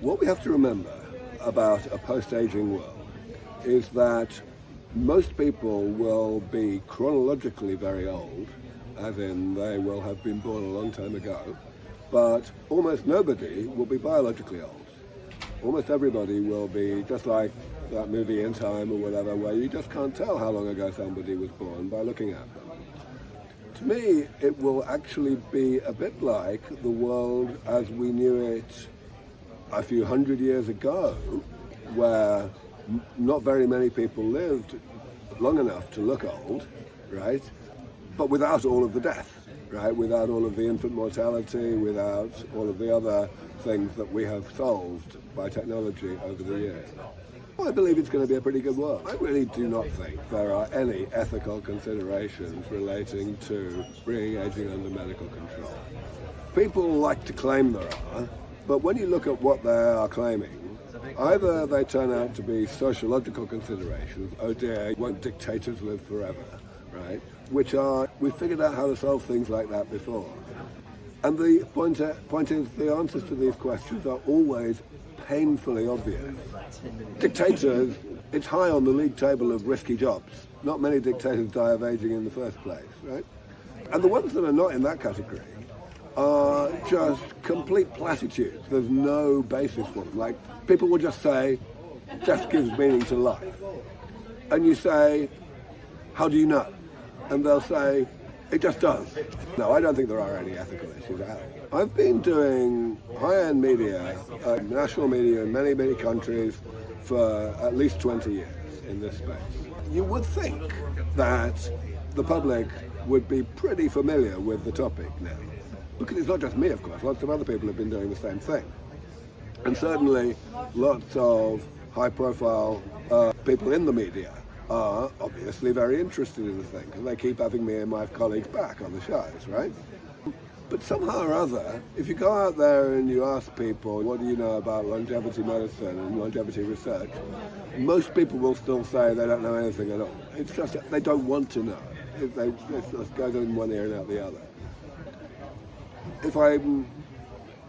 What we have to remember about a post-aging world is that most people will be chronologically very old, as in they will have been born a long time ago, but almost nobody will be biologically old. Almost everybody will be just like that movie In Time or whatever, where you just can't tell how long ago somebody was born by looking at them. To me, it will actually be a bit like the world as we knew it a few hundred years ago, where not very many people lived long enough to look old, right? But without all of the death, right? Without all of the infant mortality, without all of the other things that we have solved by technology over the years. I believe it's going to be a pretty good world. I really do not think there are any ethical considerations relating to bringing aging under medical control. People like to claim there are, but when you look at what they are claiming, either they turn out to be sociological considerations, oh dear, won't dictators live forever, right? Which are, we've figured out how to solve things like that before. And the point is, the answers to these questions are always painfully obvious. Dictators, it's high on the league table of risky jobs. Not many dictators die of aging in the first place, right? And the ones that are not in that category are just complete platitudes. There's no basis for them. Like, people will just say, death gives meaning to life. And you say, how do you know? And they'll say, it just does. No, I don't think there are any ethical issues at all. I've been doing high-end media, national media in many, many countries for at least 20 years in this space. You would think that the public would be pretty familiar with the topic now. Because it's not just me, of course. Lots of other people have been doing the same thing. And certainly lots of high-profile people in the media are obviously very interested in the thing, because they keep having me and my colleagues back on the shows, right? But somehow or other, if you go out there and you ask people, what do you know about longevity medicine and longevity research, most people will still say they don't know anything at all. It's just that they don't want to know. It just goes in one ear and out the other. If I'm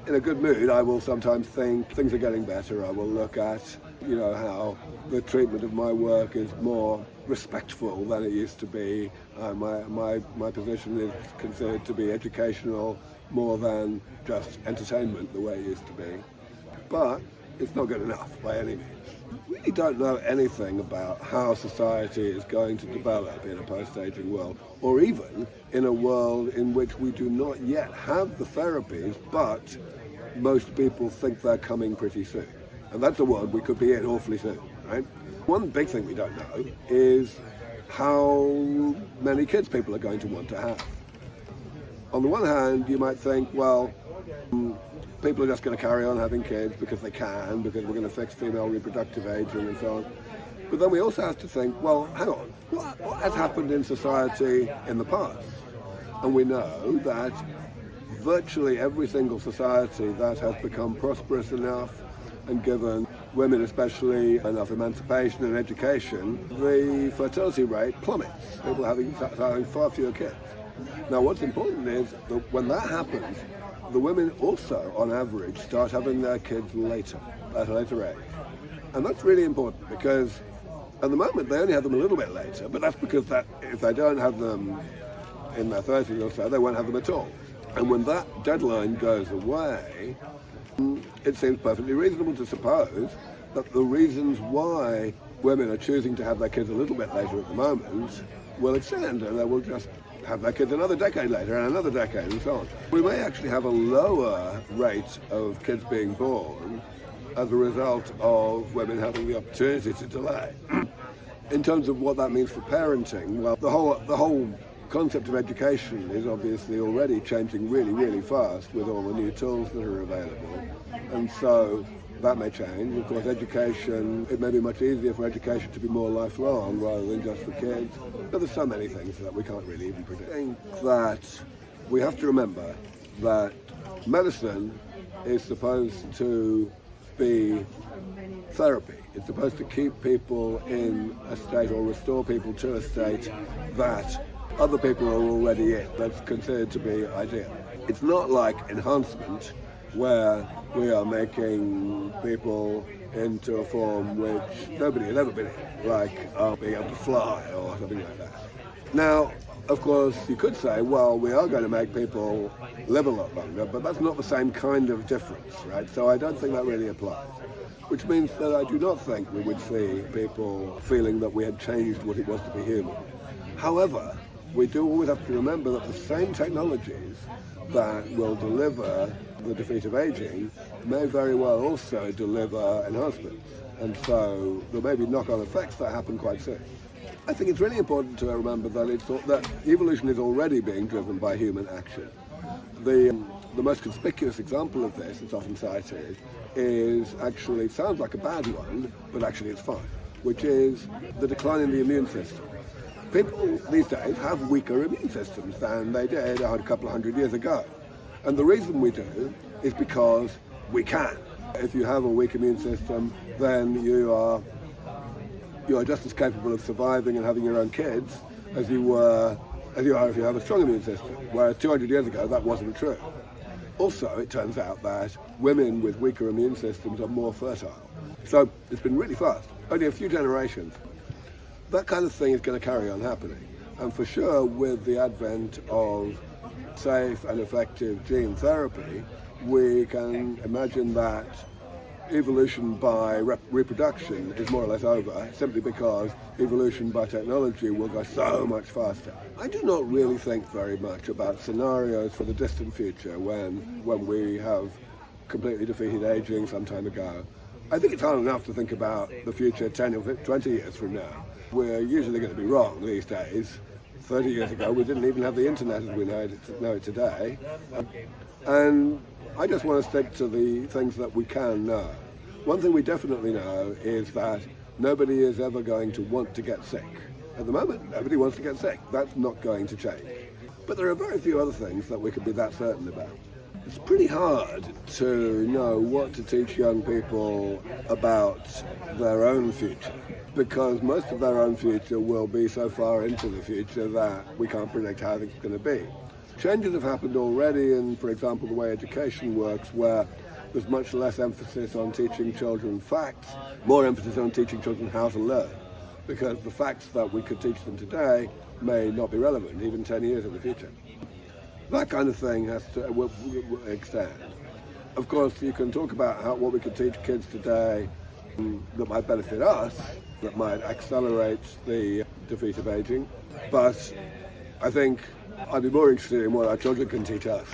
in a good mood, I will sometimes think things are getting better. I will look at, how the treatment of my work is more respectful than it used to be. My position is considered to be educational more than just entertainment the way it used to be. But it's not good enough by any means. We really don't know anything about how society is going to develop in a post-aging world, or even in a world in which we do not yet have the therapies, but most people think they're coming pretty soon. And that's a world we could be in awfully soon, right? One big thing we don't know is how many kids people are going to want to have. On the one hand, you might think, well, people are just going to carry on having kids because they can, because we're going to fix female reproductive aging and so on. But then we also have to think, well, hang on, what has happened in society in the past? And we know that virtually every single society that has become prosperous enough and given women especially enough emancipation and education, the fertility rate plummets. People having far fewer kids. Now what's important is that when that happens, the women also, on average, start having their kids later, at a later age. And that's really important because at the moment they only have them a little bit later, but that's because if they don't have them in their 30s or so, they won't have them at all. And when that deadline goes away, it seems perfectly reasonable to suppose that the reasons why women are choosing to have their kids a little bit later at the moment will extend, and they will just have their kids another decade later and another decade and so on. We may actually have a lower rate of kids being born as a result of women having the opportunity to delay. In terms of what that means for parenting, well, the whole concept of education is obviously already changing really, really fast with all the new tools that are available. And so that may change. Of course, education, it may be much easier for education to be more lifelong rather than just for kids. But there's so many things that we can't really even predict. I think that we have to remember that medicine is supposed to be therapy. It's supposed to keep people in a state or restore people to a state that other people are already in. That's considered to be ideal. It's not like enhancement where we are making people into a form which nobody had ever been in, like being able to fly or something like that. Now, of course, you could say, well, we are going to make people live a lot longer, but that's not the same kind of difference, right? So I don't think that really applies. Which means that I do not think we would see people feeling that we had changed what it was to be human. However, we do always have to remember that the same technologies that will deliver the defeat of aging may very well also deliver enhancements. And so there may be knock-on effects that happen quite soon. I think it's really important to remember that evolution is already being driven by human action. The most conspicuous example of this, it's often cited, is actually, sounds like a bad one, but actually it's fine, which is the decline in the immune system. People these days have weaker immune systems than they did a couple of hundred years ago. And the reason we do is because we can. If you have a weak immune system, then you are just as capable of surviving and having your own kids as you are if you have a strong immune system, whereas 200 years ago that wasn't true. Also, it turns out that women with weaker immune systems are more fertile. So it's been really fast, only a few generations. That kind of thing is going to carry on happening. And for sure, with the advent of safe and effective gene therapy, we can imagine that evolution by reproduction is more or less over, simply because evolution by technology will go so much faster. I do not really think very much about scenarios for the distant future when we have completely defeated aging some time ago. I think it's hard enough to think about the future 10 or 20 years from now. We're usually going to be wrong these days. 30 years ago, we didn't even have the internet as we know it today. And I just want to stick to the things that we can know. One thing we definitely know is that nobody is ever going to want to get sick. At the moment, nobody wants to get sick. That's not going to change. But there are very few other things that we can be that certain about. It's pretty hard to know what to teach young people about their own future, because most of their own future will be so far into the future that we can't predict how it's going to be. Changes have happened already in, for example, the way education works, where there's much less emphasis on teaching children facts, more emphasis on teaching children how to learn, because the facts that we could teach them today may not be relevant even 10 years in the future. That kind of thing has to will extend. Of course, you can talk about what we could teach kids today that might benefit us, that might accelerate the defeat of aging, but I think I'd be more interested in what our children can teach us.